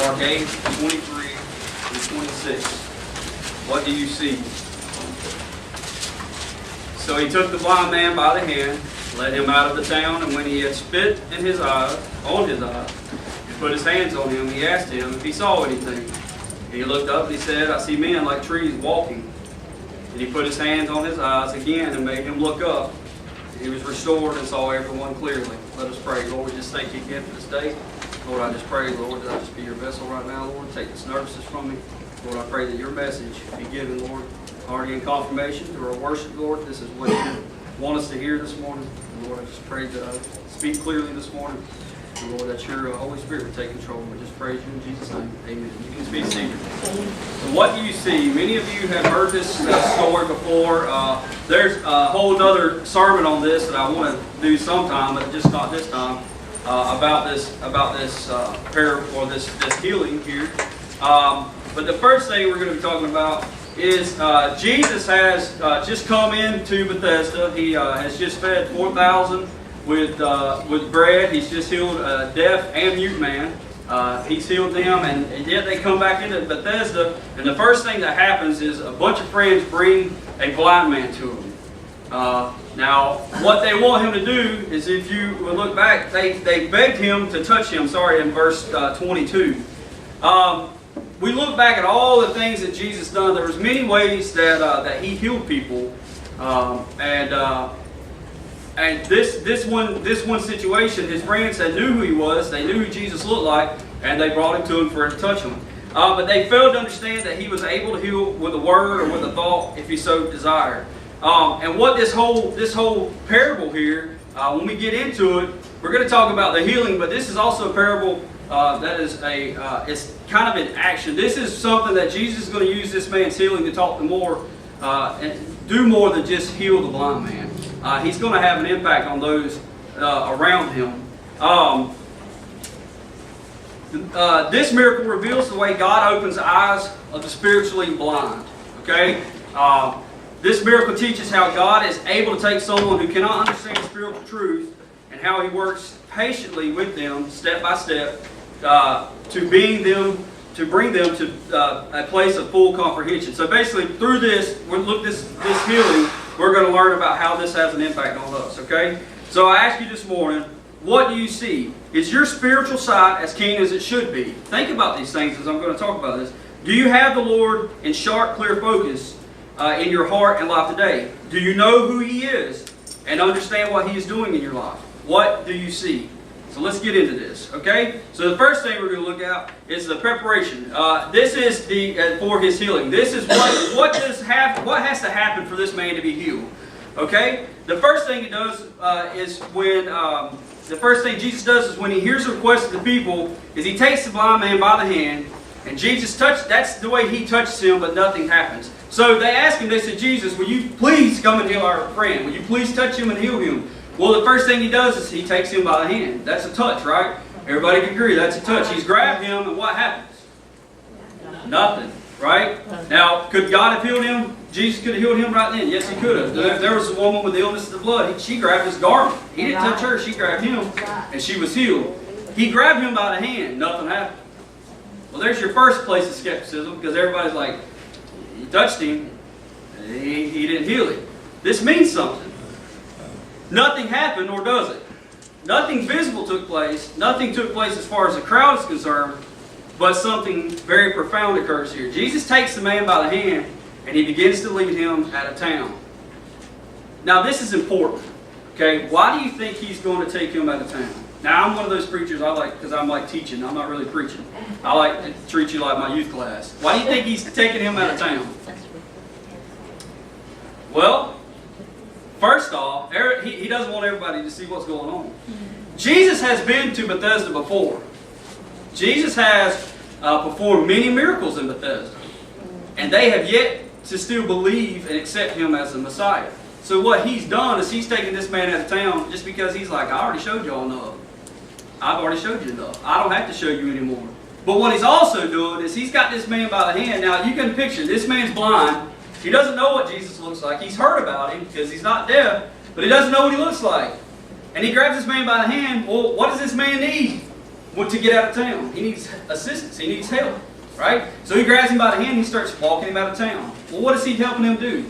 Mark 8, 23 and 26. What do you see? So he took the blind man by the hand, led him out of the town, and when he had spit in his eyes, and put his hands on him, he asked him if he saw anything. And he looked up and he said, I see men like trees walking. And he put his hands on his eyes again and made him look up. And he was restored and saw everyone clearly. Let us pray. Lord, we just thank you again for this day. Lord, I just pray, Lord, that I just be your vessel right now, Lord. Take this nervousness from me. Lord, I pray that your message be given, Lord, already in confirmation through our worship, Lord. This is what you want us to hear this morning. And Lord, I just pray that I speak clearly this morning. And Lord, that your Holy Spirit would take control. We just praise you in Jesus' name. Amen. You can be seated. So what do you see? Many of you have heard this story before. There's a whole other sermon on this that I want to do sometime, but just not this time, about this parable or this healing here. But the first thing we're going to be talking about is Jesus has just come into Bethesda. He has just fed 4,000 with bread. He's just healed a deaf and mute man. He's healed them, and yet they come back into Bethesda, and the first thing that happens is a bunch of friends bring a blind man to him. Now, what they want him to do is, if you will look back, they begged him to touch him. Sorry, in verse 22. We look back at all the things that Jesus done. There was many ways that he healed people, and this one situation, his friends had knew who he was. They knew who Jesus looked like, and they brought him to him for him to touch him. But they failed to understand that he was able to heal with a word or with a thought if he so desired. And what this whole parable here, when we get into it, we're going to talk about the healing. But this is also a parable that is it's kind of an action. This is something that Jesus is going to use this man's healing to talk to more and do more than just heal the blind man. He's going to have an impact on those around him. This miracle reveals the way God opens the eyes of the spiritually blind. Okay? This miracle teaches how God is able to take someone who cannot understand spiritual truth and how He works patiently with them, step by step, to bring them to a place of full comprehension. So basically, through this healing, we're going to learn about how this has an impact on us. Okay? So I ask you this morning, what do you see? Is your spiritual sight as keen as it should be? Think about these things as I'm going to talk about this. Do you have the Lord in sharp, clear focus in your heart and life today? Do you know who He is and understand what He is doing in your life? What do you see? So let's get into this, okay? So the first thing we're going to look at is the preparation. This is for his healing. This is what has to happen for this man to be healed, okay? The first thing he does the first thing Jesus does is when He hears the request of the people, is He takes the blind man by the hand, and Jesus that's the way He touches him, but nothing happens. So they ask Him, they said, Jesus, will you please come and heal our friend? Will you please touch him and heal him? Well, the first thing He does is He takes him by the hand. That's a touch, right? Everybody can agree that's a touch. He's grabbed him, and what happens? Nothing, right? Now, could God have healed him? Jesus could have healed him right then. Yes, He could have. There was a woman with the illness of the blood. She grabbed his garment. He didn't touch her. She grabbed him, and she was healed. He grabbed him by the hand. Nothing happened. Well, there's your first place of skepticism, because everybody's like, He touched him, and he didn't heal him. This means something. Nothing happened, or does it? Nothing visible took place. Nothing took place as far as the crowd is concerned, but something very profound occurs here. Jesus takes the man by the hand, and He begins to lead him out of town. Now, this is important. Okay, why do you think He's going to take him out of town? Now, I'm one of those preachers because I'm like teaching. I'm not really preaching. I like to treat you like my youth class. Why do you think He's taking him out of town? Well, first off, he doesn't want everybody to see what's going on. Jesus has been to Bethesda before. Jesus has performed many miracles in Bethesda. And they have yet to still believe and accept Him as the Messiah. So what He's done is He's taken this man out of town just because He's like, I already showed y'all enough. I've already showed you enough. I don't have to show you anymore. But what He's also doing is He's got this man by the hand. Now, you can picture, this man's blind. He doesn't know what Jesus looks like. He's heard about Him because he's not deaf, but he doesn't know what He looks like. And He grabs this man by the hand. Well, what does this man need to get out of town. He needs assistance. He needs help. Right? So he grabs him by the hand and he starts walking him out of town. Well, what is he helping him do?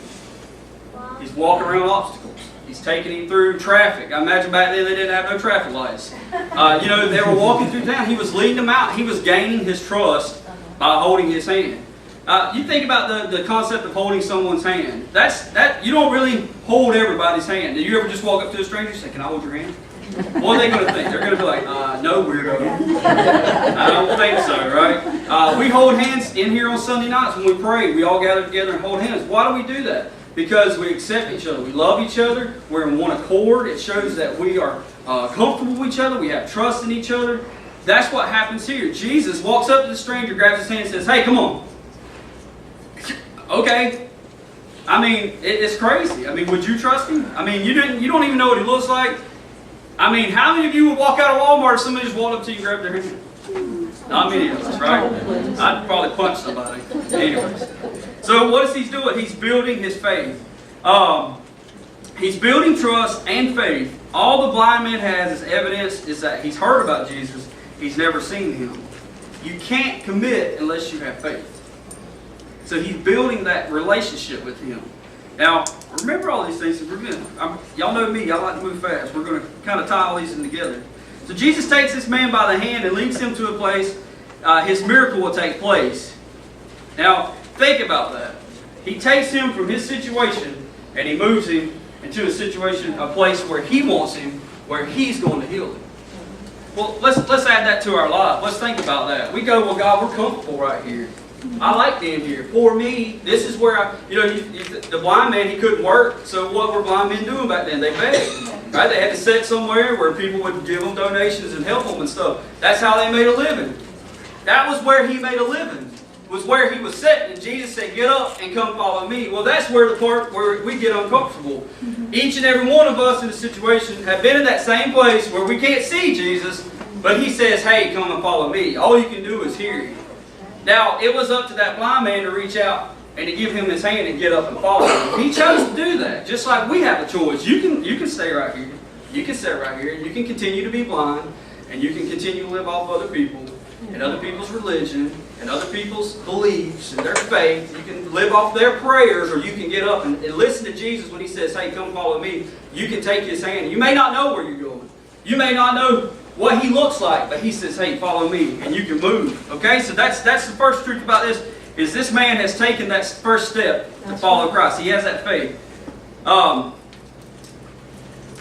He's walking around obstacles. He's taking him through traffic. I imagine back then they didn't have no traffic lights. They were walking through town. He was leading them out. He was gaining his trust by holding his hand. You think about the concept of holding someone's hand. You don't really hold everybody's hand. Do you ever just walk up to a stranger and say, "Can I hold your hand?" What are they going to think? They're going to be like, "No, weirdo." I don't think so, right? We hold hands in here on Sunday nights when we pray. We all gather together and hold hands. Why do we do that? Because we accept each other. We love each other. We're in one accord. It shows that we are comfortable with each other. We have trust in each other. That's what happens here. Jesus walks up to the stranger, grabs his hand and says, "Hey, come on." Okay. I mean, it's crazy. I mean, would you trust him? I mean, you don't even know what he looks like. I mean, how many of you would walk out of Walmart if somebody just walked up to you and grabbed their hand? Not many of us, right? I'd probably punch somebody. Anyways. So what is he doing? He's building his faith. He's building trust and faith. All the blind man has as evidence is that he's heard about Jesus. He's never seen him. You can't commit unless you have faith. So he's building that relationship with him. Now, remember all these things. Y'all know me. I like to move fast. We're going to kind of tie all these in together. So Jesus takes this man by the hand and leads him to a place. His miracle will take place. Now, think about that. He takes him from his situation and he moves him into a situation, a place where he wants him, where he's going to heal him. Well, let's add that to our life. Let's think about that. We go, "Well, God, we're comfortable right here. I like being here. Poor me. This is where the blind man, he couldn't work. So what were blind men doing back then? They begged, right? They had to sit somewhere where people would give them donations and help them and stuff. That's how they made a living. That was where he made a living. Was where he was sitting. And Jesus said, "Get up and come follow me." Well, that's where the part where we get uncomfortable. Each and every one of us in the situation have been in that same place where we can't see Jesus, but he says, "Hey, come and follow me." All you can do is hear him. Now, it was up to that blind man to reach out and to give him his hand and get up and follow him. He chose to do that, just like we have a choice. You can stay right here. You can sit right here. You can continue to be blind, and you can continue to live off other people and other people's religion and other people's beliefs and their faith. You can live off their prayers, or you can get up and listen to Jesus when he says, "Hey, come follow me." You can take his hand. You may not know where you're going. You may not know what he looks like, but he says, "Hey, follow me," and you can move. Okay, so that's the first truth about this, is this man has taken that first step to follow Christ. He has that faith.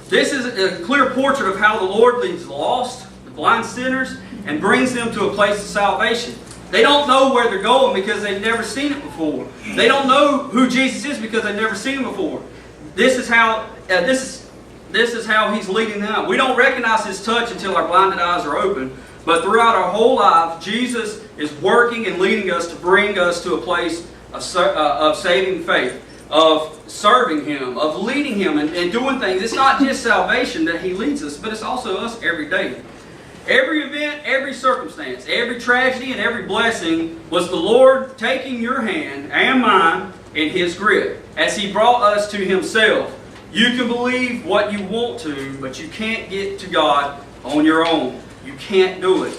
This is a clear portrait of how the Lord leads the lost, the blind sinners, and brings them to a place of salvation. They don't know where they're going because they've never seen it before. They don't know who Jesus is because they've never seen him before. This is how he's leading them. We don't recognize his touch until our blinded eyes are open. But throughout our whole life, Jesus is working and leading us to bring us to a place of saving faith, of serving him, of leading him and doing things. It's not just salvation that he leads us, but it's also us every day. Every event, every circumstance, every tragedy, and every blessing was the Lord taking your hand and mine in his grip as he brought us to himself. You can believe what you want to, but you can't get to God on your own. You can't do it.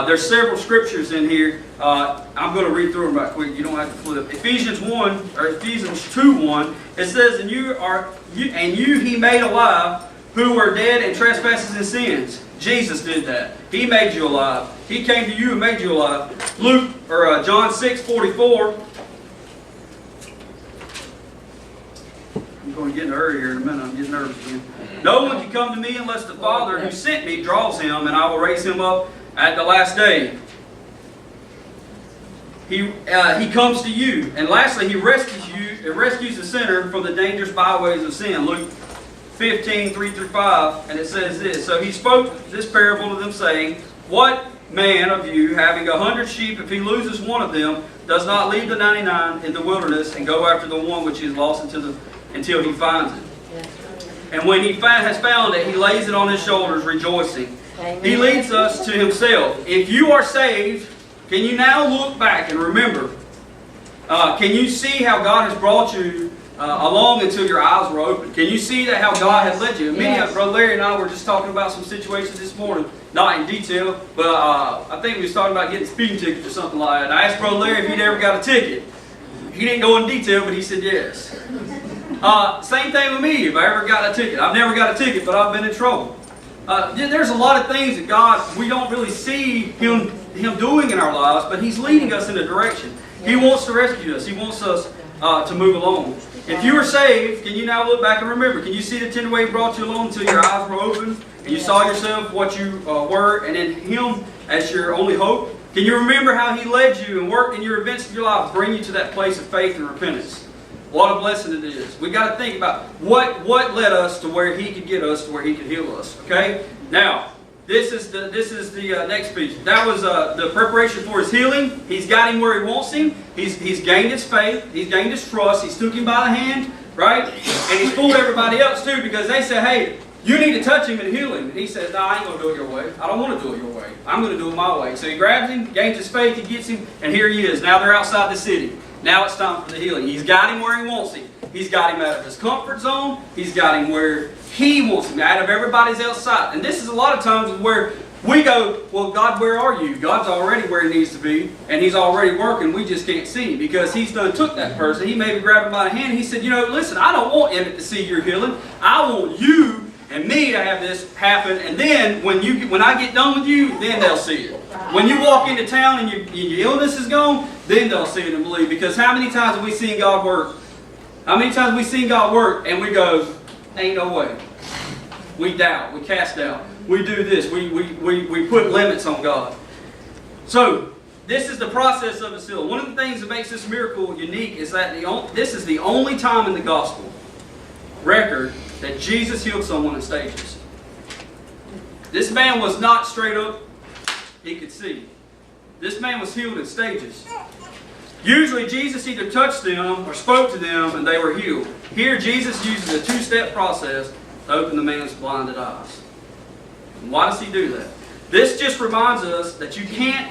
There's several scriptures in here. I'm going to read through them right quick. You don't have to flip. Ephesians 2:1. It says, "And you he made alive, who were dead in trespasses and sins." Jesus did that. He made you alive. He came to you and made you alive. John 6:44. I'm going to get in a hurry here in a minute. I'm getting nervous again. "No one can come to me unless the Father who sent me draws him, and I will raise him up at the last day." He comes to you. And lastly, he rescues the sinner from the dangerous byways of sin. Luke 15:3-5, and it says this: "So he spoke this parable to them, saying, What man of you, having 100 sheep, if he loses one of them, does not leave the 99 in the wilderness and go after the one which is lost until he finds it? And when he has found it, he lays it on his shoulders, rejoicing." Amen. He leads us to himself. If you are saved, can you now look back and remember? Can you see how God has brought you along until your eyes were open? Can you see that how God has led you? Many of Brother Larry and I were just talking about some situations this morning. not in detail, but I think we was talking about getting speeding tickets or something like that. I asked Brother Larry if he'd ever got a ticket. He didn't go in detail, but he said yes. Same thing with me, if I ever got a ticket. I've never got a ticket, but I've been in trouble. There's a lot of things that God, we don't really see Him doing in our lives, but He's leading us in a direction. He wants to rescue us. He wants us to move along. If you were saved, can you now look back and remember? Can you see the tender way He brought you along until your eyes were open and you saw yourself what you were, and in Him as your only hope? Can you remember how He led you and worked in your events of your life to bring you to that place of faith and repentance? What a blessing it is. We got to think about what led us to where He could get us, to where He could heal us. Okay? Now, this is the next piece. That was the preparation for His healing. He's got him where He wants him. He's gained his faith. He's gained his trust. He's took him by the hand, right? And He's fooled everybody else too, because they say, hey, you need to touch him and heal him. And he says, no, I ain't going to do it your way. I don't want to do it your way. I'm going to do it my way. So he grabs him, gains his faith, he gets him, and here he is. Now they're outside the city. Now it's time for the healing. He's got him where He wants him. He's got him out of his comfort zone. He's got him where He wants him, out of everybody's outside. And this is a lot of times where we go, well, God, where are you? God's already where He needs to be, and He's already working. We just can't see Him because He's done took that person. He maybe grabbed him by the hand. And He said, you know, listen, I don't want Emmett to see your healing. I want you and me to have this happen, and then when I get done with you, then they'll see it. When you walk into town and your illness is gone, then they'll see it and believe. Because how many times have we seen God work? How many times have we seen God work and we go, ain't no way. We doubt, we cast doubt, we do this, we put limits on God. So, this is the process of His healing. One of the things that makes this miracle unique is that this is the only time in the gospel record that Jesus healed someone in stages. This man was not straight up, he could see. This man was healed in stages. Usually Jesus either touched them or spoke to them and they were healed. Here Jesus uses a two-step process to open the man's blinded eyes. And why does He do that? This just reminds us that you can't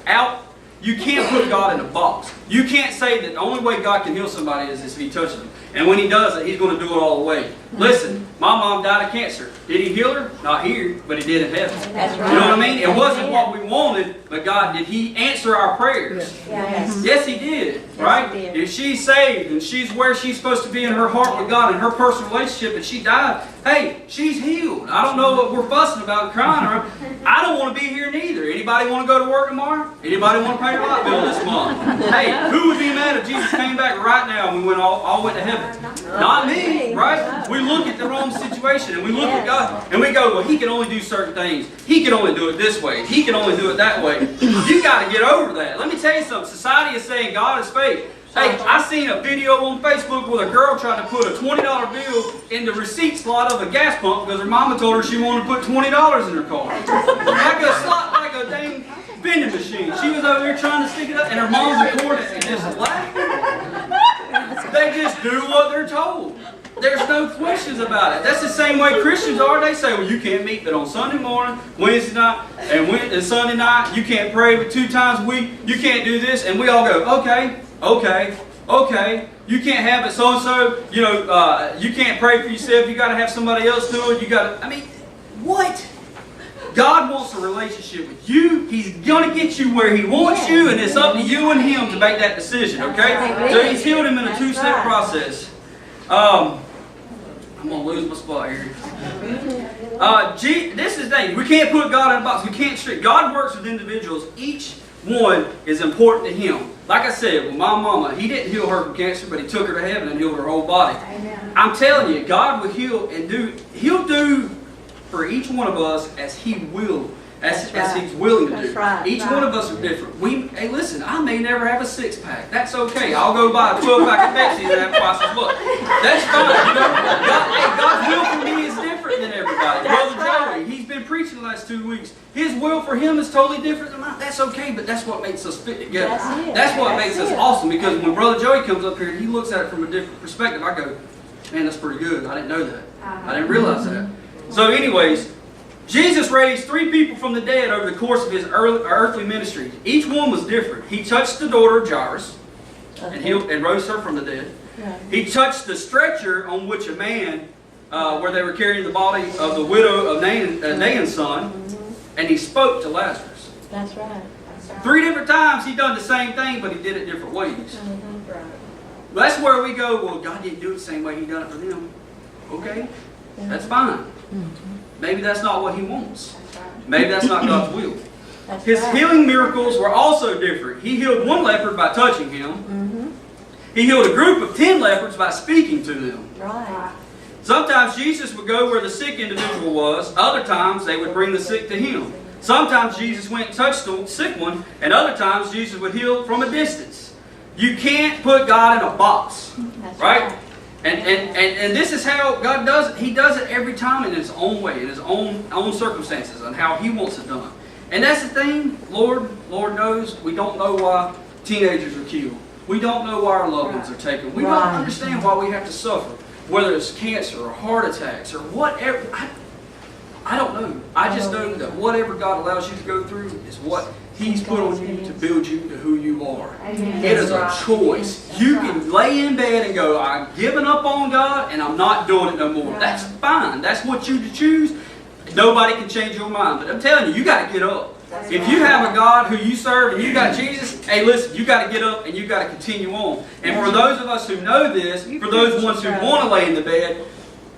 put God in a box. You can't say that the only way God can heal somebody is if He touches them. And when He does it, He's going to do it all the way. Listen, my mom died of cancer. Did He heal her? Not here, but He did in heaven. That's right. You know what I mean? It wasn't what we wanted, but God, did He answer our prayers? Yes. Yes, He did. Right? He did. If she's saved and she's where she's supposed to be in her heart with God and her personal relationship and she died, hey, she's healed. I don't know what we're fussing about and crying around. I don't want to be here neither. Anybody want to go to work tomorrow? Anybody want to pay their light bill this month? Hey, who would be mad if Jesus came back right now and we all went to heaven? Not me, right? We look at the wrong situation and we look at God and we go, well, He can only do certain things. He can only do it this way. He can only do it that way. You got to get over that. Let me tell you something. Society is saying God is fake. Hey, I seen a video on Facebook with a girl trying to put a $20 bill in the receipt slot of a gas pump because her mama told her she wanted to put $20 in her car. Like a dang vending machine. She was over there trying to stick it up and her mom's recording it and just laughing. They just do what they're told. There's no questions about it. That's the same way Christians are. They say, well, you can't meet but on Sunday morning, Wednesday night, and Sunday night. You can't pray but 2 times a week. You can't do this. And we all go, okay. You can't have it so-and-so. You know, you can't pray for yourself. You got to have somebody else do it. You got to, I mean, what? God wants a relationship with you. He's going to get you where He wants you, and it's up to you and Him to make that decision, okay? So He's healed him in a 2-step process. I'm going to lose my spot here. This is the thing. We can't put God in a box. We can't trick. God works with individuals. Each one is important to Him. Like I said, with my mama, He didn't heal her from cancer, but He took her to heaven and healed her whole body. Amen. I'm telling you, God will heal and He'll do for each one of us as He will. As He's willing to do. Right. Each one of us are different. Hey, listen, I may never have a 6-pack. That's okay. I'll go buy a 12-pack of Pepsi and have twice as much. That's fine. You know? God's will for me is different than everybody. Brother Joey, he's been preaching the last 2 weeks. His will for him is totally different than mine. That's okay, but that's what makes us fit together. That's what makes us awesome, because when Brother Joey comes up here, he looks at it from a different perspective. I go, man, that's pretty good. I didn't know that. I didn't realize that. So anyways, Jesus raised 3 people from the dead over the course of His earthly ministry. Each one was different. He touched the daughter of Jairus and rose her from the dead. He touched the stretcher on which a man, where they were carrying the body of the widow of Nain's son, and he spoke to Lazarus. That's right. 3 different times he done the same thing, but he did it different ways. Mm-hmm. Right. That's where we go, well, God didn't do it the same way he done it for them. Okay, that's fine. Maybe that's not what he wants. That's right. Maybe that's not God's will. That's His right. healing miracles were also different. He healed one leopard by touching him. Mm-hmm. He healed a group of 10 leopards by speaking to them. Right. Sometimes Jesus would go where the sick individual was. Other times they would bring the sick to him. Sometimes Jesus went and touched the sick one, and other times Jesus would heal from a distance. You can't put God in a box, That's right? And this is how God does it. He does it every time in His own way, in His own circumstances, and how He wants it done. And that's the thing, Lord knows, we don't know why teenagers are killed. We don't know why our loved ones are taken. We don't understand why we have to suffer, whether it's cancer or heart attacks or whatever. I don't know. I just know that whatever God allows you to go through is what He's put on you to build you to who you are. Amen. It is a choice. You can lay in bed and go, I'm giving up on God and I'm not doing it no more. That's fine. That's what you choose. Nobody can change your mind. But I'm telling you, you got to get up. If you have a God who you serve and you got Jesus, hey listen, you got to get up and you got to continue on. And for those of us who know this, for those ones who want to lay in the bed,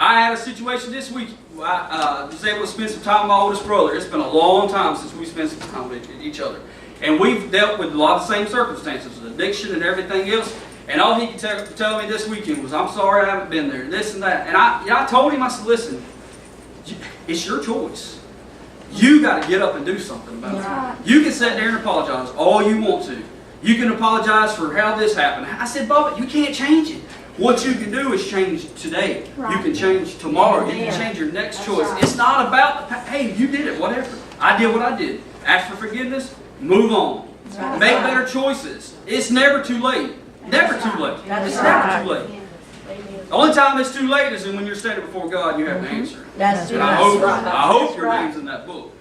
I had a situation this week. I was able to spend some time with my oldest brother. It's been a long time since we spent some time with each other. And we've dealt with a lot of the same circumstances, addiction and everything else. And all he could tell me this weekend was, I'm sorry I haven't been there, this and that. And I told him, I said, listen, it's your choice. You got to get up and do something about it. You can sit there and apologize all you want to. You can apologize for how this happened. I said, Bubba, you can't change it. What you can do is change today. You can change tomorrow. You can change your next choice. It's not about, hey, you did it, whatever. I did what I did. Ask for forgiveness, move on. Make better choices. It's never too late. Never too late. It's never too late. The only time it's too late is when you're standing before God and you have to answer. That's And right. I hope your name's in that book.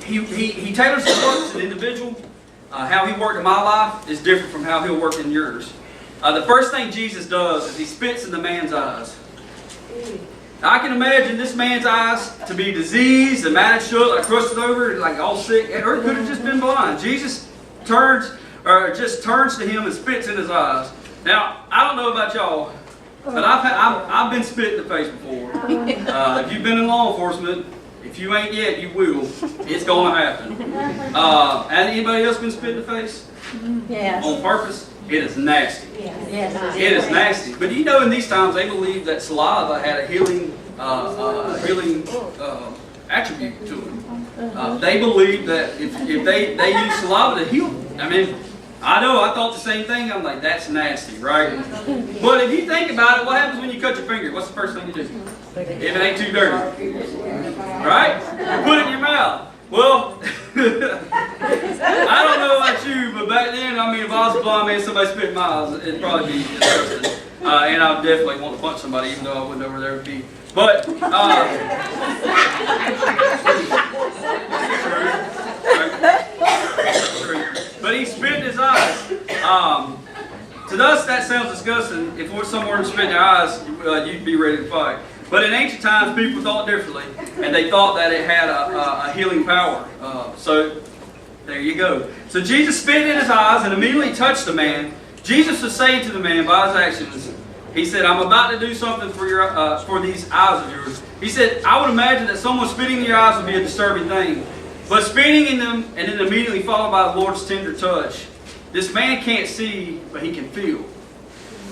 He tailors his work to the individual. How he worked in my life is different from how he'll work in yours. The first thing Jesus does is he spits in the man's eyes. Now, I can imagine this man's eyes to be diseased and matted shut, like crusted over, like all sick, or it could have just been blind. Jesus turns to him and spits in his eyes. Now, I don't know about y'all, but I've been spit in the face before. If you've been in law enforcement, if you ain't yet, you will. It's going to happen. And anybody else been spit in the face? Yes. On purpose? It is nasty. Yes. It is nasty. But you know, in these times, they believe that saliva had a healing attribute to it. They believe that if they use saliva to heal, I mean, I know, I thought the same thing. I'm like, that's nasty, right? But if you think about it, what happens when you cut your finger? What's the first thing you do? If it ain't too dirty. Right? You put it in your mouth. Well, I don't know about you, but back then, I mean, if I was a blind man, somebody spit in my eyes, it'd probably be disgusting. And I would definitely want to punch somebody, even though I wouldn't know where they would be. But, but he spit in his eyes. To us, that sounds disgusting. If someone were to spit in their eyes, you'd be ready to fight. But in ancient times, people thought differently, and they thought that it had a healing power. So there you go. So Jesus spit in his eyes and immediately touched the man. Jesus was saying to the man by his actions, he said, I'm about to do something for these eyes of yours. He said, I would imagine that someone spitting in your eyes would be a disturbing thing. But spitting in them and then immediately followed by the Lord's tender touch. This man can't see, but he can feel.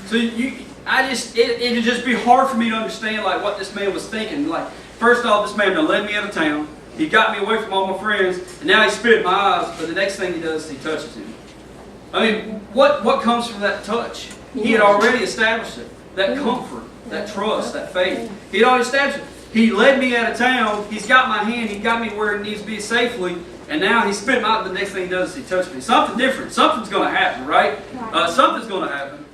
So it'd just be hard for me to understand like what this man was thinking. Like, first off, this man done led me out of town. He got me away from all my friends, and now he spit in my eyes. But the next thing he does is he touches him. I mean, what comes from that touch? He had already established it. That comfort, that trust, that faith. He had already established it. He led me out of town. He's got my hand. He got me where it needs to be safely. And now he spit in my eyes. The next thing he does is he touches me. Something different. Something's going to happen, right? Something's going to happen.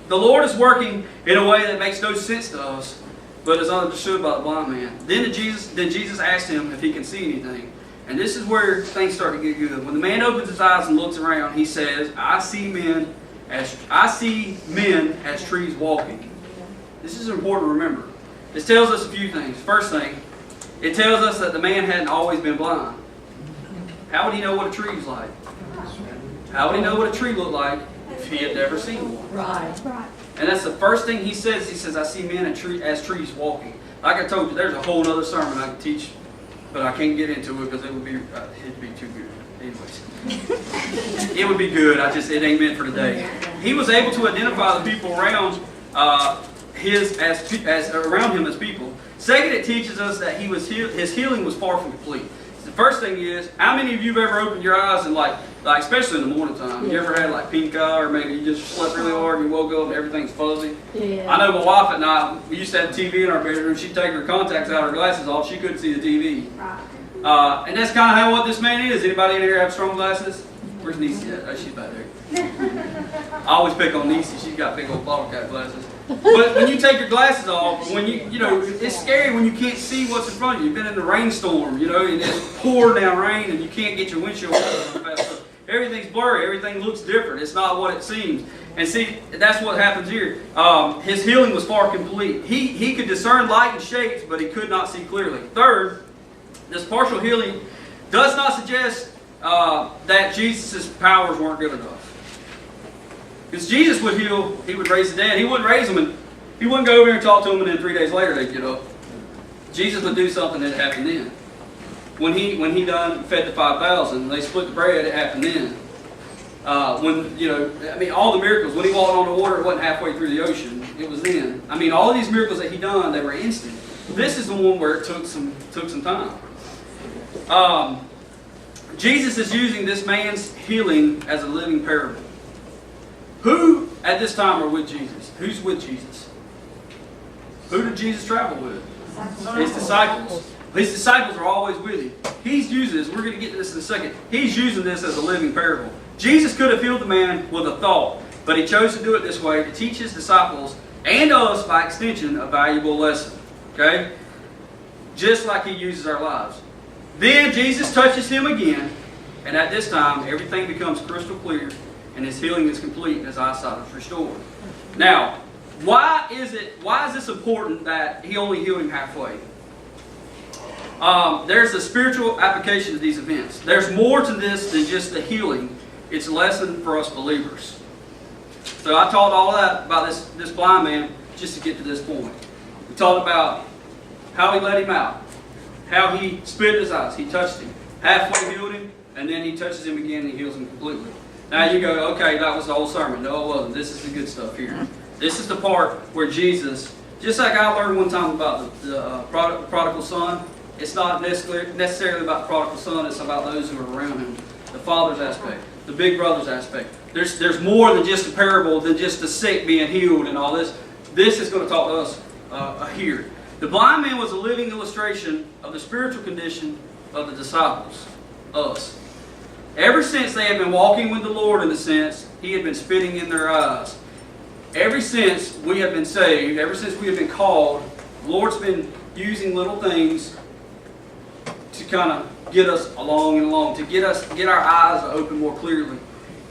The Lord is working in a way that makes no sense to us, but is understood by the blind man. Then Jesus asked him if he can see anything. And this is where things start to get good. When the man opens his eyes and looks around, he says, I see men I see men as trees walking. This is important to remember. This tells us a few things. First thing, it tells us that the man hadn't always been blind. How would he know what a tree was like? How would he know what a tree looked like if he had never seen one? Right. And that's the first thing he says. He says, I see men as trees walking. Like I told you, there's a whole other sermon I could teach, but I can't get into it because it'd be too good. Anyways, it would be good. It ain't meant for today. He was able to identify the people around around him as people. Second, it teaches us that his healing was far from complete. The first thing is, how many of you have ever opened your eyes and like especially in the morning time, you ever had like pink eye, or maybe you just slept really hard and you woke up and everything's fuzzy? Yeah. I know my wife at night, we used to have the TV in our bedroom, she'd take her contacts out, her glasses off, she couldn't see the TV. Right. And that's kind of how what this man is. Anybody in here have strong glasses? Where's Niecy at? Oh, she's back there. I always pick on Niecy, she's got big old bottle cap glasses. But when you take your glasses off, when it's scary when you can't see what's in front of you. You've been in the rainstorm, and it's pouring down rain, and you can't get your windshield fast. Everything's blurry. Everything looks different. It's not what it seems. And see, that's what happens here. His healing was far complete. He could discern light and shapes, but he could not see clearly. Third, this partial healing does not suggest that Jesus' powers weren't good enough. Because Jesus would heal, he would raise the dead. He wouldn't raise them, and he wouldn't go over here and talk to them, and then 3 days later they'd get up. Jesus would do something that happened then. When he done fed the 5,000, they split the bread, it happened then. All the miracles, when he walked on the water, it wasn't halfway through the ocean. It was then. All of these miracles that he done, they were instant. This is the one where it took some time. Jesus is using this man's healing as a living parable. Who at this time are with Jesus? Who's with Jesus? Who did Jesus travel with? His disciples. His disciples are always with him. He's using this. We're going to get to this in a second. He's using this as a living parable. Jesus could have healed the man with a thought, but he chose to do it this way to teach his disciples and us, by extension, a valuable lesson. Okay? Just like he uses our lives. Then Jesus touches him again, and at this time, everything becomes crystal clear, and his healing is complete, and his eyesight is restored. Now, why is this important that he only healed him halfway? There's a spiritual application to these events. There's more to this than just the healing. It's a lesson for us believers. So I taught all that about this blind man just to get to this point. We talked about how he let him out, how he spit in his eyes, he touched him, halfway healed him, and then he touches him again and he heals him completely. Now you go, okay, that was the whole sermon. No, it wasn't. This is the good stuff here. This is the part where Jesus, just like I learned one time about the prodigal son, it's not necessarily about the prodigal son, it's about those who are around him. The father's aspect, the big brother's aspect. There's more than just a parable, than just the sick being healed and all this. This is going to talk to us here. The blind man was a living illustration of the spiritual condition of the disciples, us. Ever since they had been walking with the Lord, in a sense, he had been spitting in their eyes. Ever since we have been saved, ever since we have been called, the Lord's been using little things to kind of get us along and along, to get our eyes to open more clearly.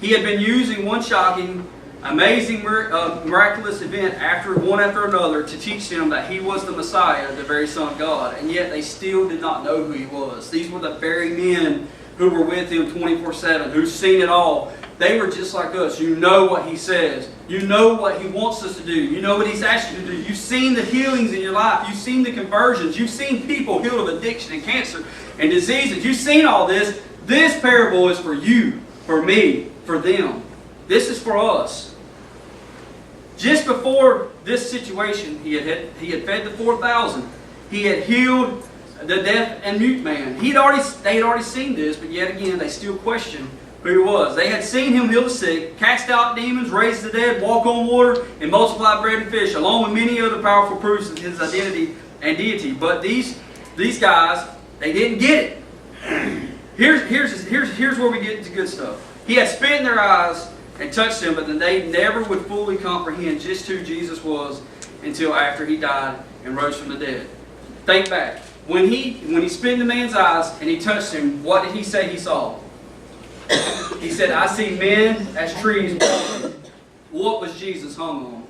He had been using one shocking, amazing, miraculous event one after another to teach them that he was the Messiah, the very Son of God, and yet they still did not know who he was. These were the very men who were with him 24/7, who've seen it all. They were just like us. You know what he says. You know what he wants us to do. You know what he's asked you to do. You've seen the healings in your life. You've seen the conversions. You've seen people healed of addiction and cancer and diseases. You've seen all this. This parable is for you, for me, for them. This is for us. Just before this situation, he had fed the 4,000. He had healed the deaf and mute man. They had already seen this, but yet again, they still questioned who he was. They had seen him heal the sick, cast out demons, raise the dead, walk on water, and multiply bread and fish, along with many other powerful proofs of his identity and deity. But these guys, they didn't get it. Here's where we get to good stuff. He had spit in their eyes and touched them, but then they never would fully comprehend just who Jesus was until after he died and rose from the dead. Think back. When he spit in the man's eyes and he touched him, what did he say he saw? He said, I see men as trees walking. what was Jesus hung on?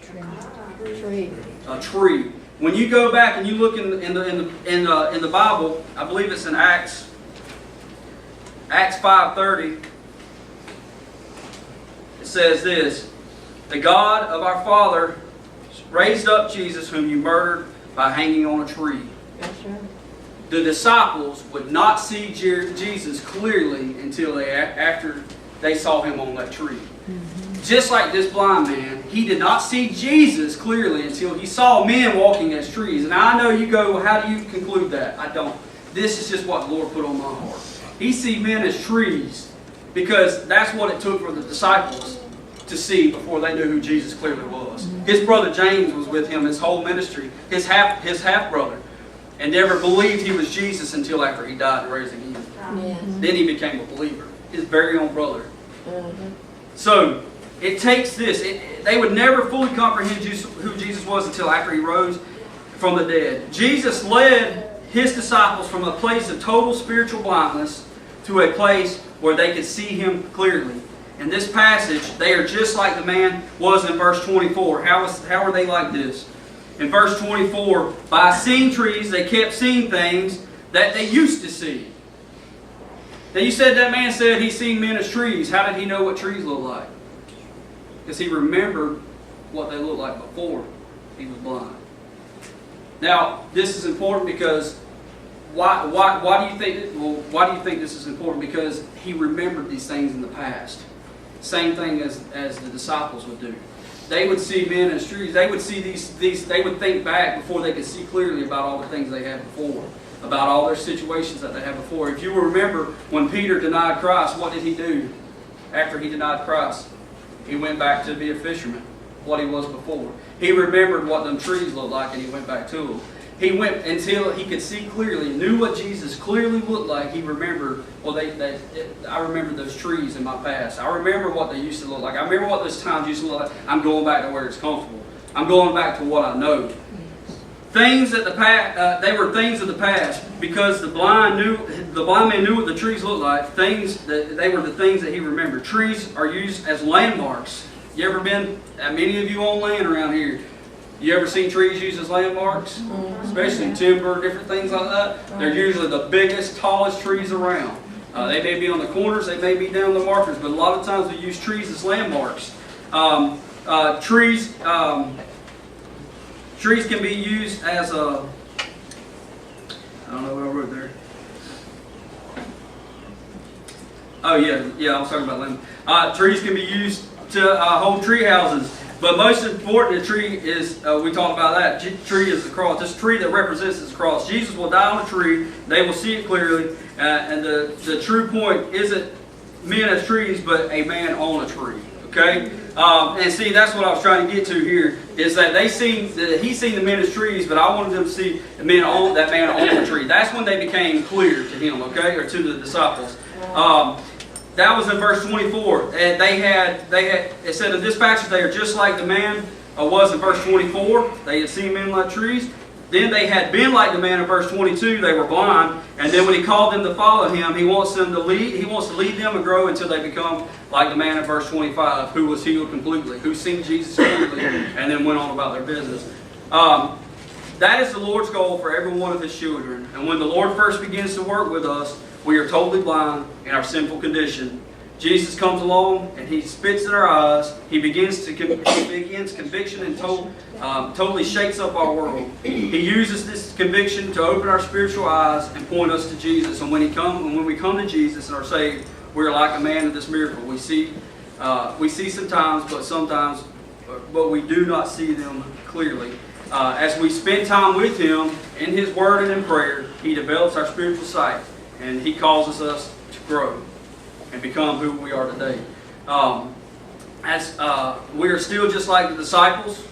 Tree. A tree. When you go back and you look in the Bible, I believe it's in Acts 5:30. It says this: "The God of our father raised up Jesus, whom you murdered by hanging on a tree." That's right. The disciples would not see Jesus clearly until after they saw him on that tree. Just like this blind man, he did not see Jesus clearly until he saw men walking as trees. And I know you go, well, how do you conclude that? I don't. This is just what the Lord put on my heart. He see men as trees because that's what it took for the disciples to see before they knew who Jesus clearly was. His brother James was with him his whole ministry, his half brother, and never believed he was Jesus until after he died and raised again. Yes. Then he became a believer, his very own brother. Mm-hmm. So it takes this. They would never fully comprehend who Jesus was until after he rose from the dead. Jesus led his disciples from a place of total spiritual blindness to a place where they could see him clearly. In this passage, they are just like the man was in verse 24. How are they like this? In verse 24, by seeing trees, they kept seeing things that they used to see. Now you said that man said he seen men as trees. How did he know what trees look like? Because he remembered what they looked like before he was blind. Now, this is important because why do you think? Well, why do you think this is important? Because he remembered these things in the past. Same thing as the disciples would do. They would see men as trees. They would see these. They would think back before they could see clearly about all the things they had before, about all their situations that they had before. If you remember when Peter denied Christ, what did he do after he denied Christ? He went back to be a fisherman, what he was before. He remembered what them trees looked like, and he went back to them. He went until he could see clearly, knew what Jesus clearly looked like. He remembered, well, I remember those trees in my past. I remember what they used to look like. I remember what those times used to look like. I'm going back to where it's comfortable. I'm going back to what I know. Things that they were things of the past, because the blind man knew what the trees looked like. They were the things that he remembered. Trees are used as landmarks. You ever been? Many of you on land around here. You ever seen trees used as landmarks? Especially timber, different things like that. They're usually the biggest, tallest trees around. They may be on the corners, they may be down the markers, but a lot of times we use trees as landmarks. Trees can be used as a, I don't know what I wrote there. Oh yeah, I was talking about land. Trees can be used to hold tree houses. But most important, the tree is, we talked about that, tree is the cross. This tree that represents this cross. Jesus will die on a tree, they will see it clearly, and the true point isn't men as trees, but a man on a tree. Okay? And see, that's what I was trying to get to here, is that he's seen the men as trees, but I wanted them to see that man on the tree. That's when they became clear to him, okay, or to the disciples. That was in verse 24. And it said in this passage, they are just like the man was in verse 24. They had seen men like trees. Then they had been like the man in verse 22. They were blind. And then when he called them to follow him, he wants to lead them and grow until they become like the man in verse 25, who was healed completely, who seen Jesus completely, and then went on about their business. That is the Lord's goal for every one of his children. And when the Lord first begins to work with us, we are totally blind in our sinful condition. Jesus comes along and he spits in our eyes. He begins conviction and totally shakes up our world. He uses this conviction to open our spiritual eyes and point us to Jesus. And when we come to Jesus and are saved, we're like a man of this miracle. We see sometimes, but we do not see them clearly. As we spend time with him in his word and in prayer, he develops our spiritual sight. And he causes us to grow and become who we are today. We are still just like the disciples.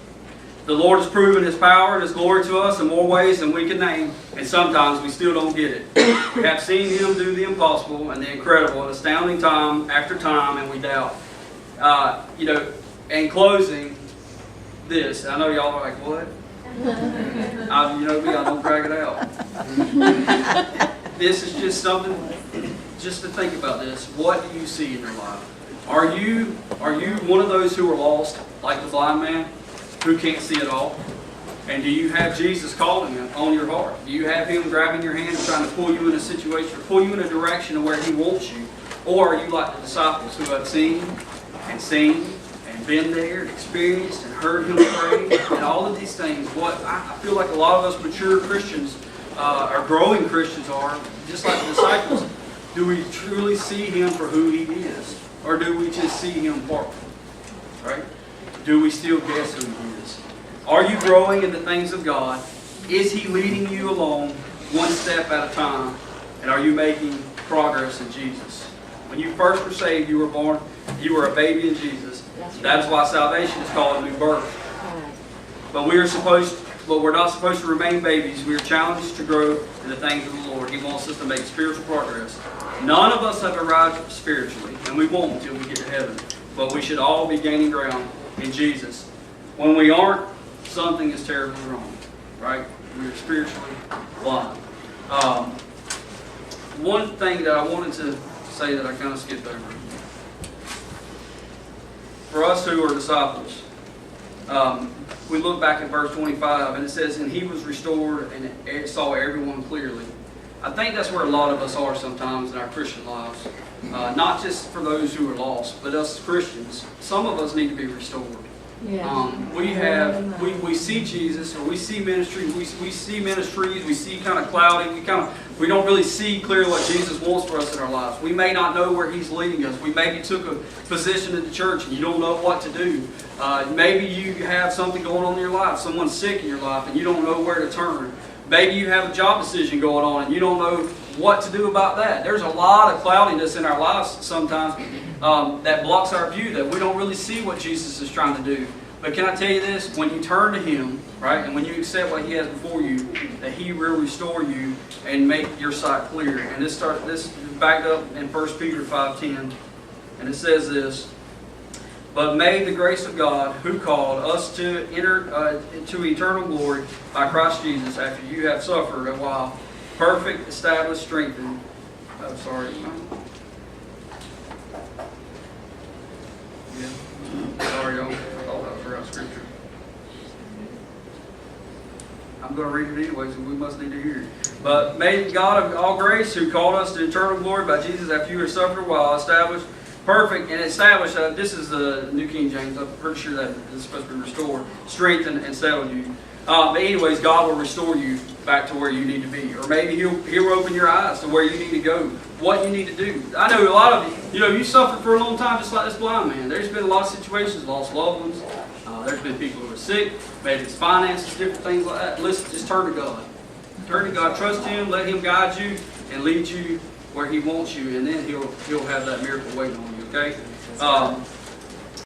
The Lord has proven his power and his glory to us in more ways than we can name, and sometimes we still don't get it. We have seen him do the impossible and the incredible and astounding time after time, and we doubt. In closing, this. I know y'all are like, what? I don't drag it out. This is just something, just to think about this. What do you see in your life? Are you one of those who are lost, like the blind man, who can't see at all? And do you have Jesus calling on your heart? Do you have Him grabbing your hand and trying to pull you in a situation, or pull you in a direction of where He wants you? Or are you like the disciples who have seen and seen and been there and experienced and heard Him pray and all of these things? What I feel like a lot of us mature Christians, or growing Christians are, just like the disciples, do we truly see Him for who He is? Or do we just see Him partly? Right? Do we still guess who He is? Are you growing in the things of God? Is He leading you along one step at a time? And are you making progress in Jesus? When you first were saved, you were born, you were a baby in Jesus. That's why salvation is called a new birth. But we're not supposed to remain babies. We are challenged to grow in the things of the Lord. He wants us to make spiritual progress. None of us have arrived spiritually, and we won't until we get to heaven. But we should all be gaining ground in Jesus. When we aren't, something is terribly wrong, right? We are spiritually blind. One thing that I wanted to say that I kind of skipped over. For us who are disciples, we look back at verse 25, and it says, and He was restored and saw everyone clearly. I think that's where a lot of us are sometimes in our Christian lives. Not just for those who are lost, but us Christians. Some of us need to be restored. Yes. We see Jesus, or we see ministry, we see ministries, we see kind of cloudy, we don't really see clearly what Jesus wants for us in our lives. We may not know where He's leading us. We maybe took a position in the church and you don't know what to do. Maybe you have something going on in your life, someone's sick in your life and you don't know where to turn. Maybe you have a job decision going on and you don't know what to do about that. There's a lot of cloudiness in our lives sometimes that blocks our view, that we don't really see what Jesus is trying to do. But can I tell you this? When you turn to Him, right, and when you accept what He has before you, that He will restore you and make your sight clear. And this is backed up in 1 Peter 5:10. And it says this, but may the grace of God, who called us to enter to eternal glory by Christ Jesus, after you have suffered a while, perfect, established, strengthened. Oh, sorry. Yeah. Sorry, y'all. I thought that was the right scripture. I'm going to read it anyway, so we must need to hear it. But may the God of all grace, who called us to eternal glory by Jesus after you have suffered a while, established, perfect, and established, this is the New King James, I'm pretty sure that is supposed to be restored, strengthen and settle you. But anyways, God will restore you back to where you need to be. Or maybe He'll open your eyes to where you need to go, what you need to do. I know a lot of you suffered for a long time just like this blind man. There's been a lot of situations, lost loved ones. There's been people who are sick, maybe it's finances, different things like that. Listen, just turn to God. Turn to God, trust Him, let Him guide you and lead you where He wants you, and then He'll have that miracle waiting on you, okay?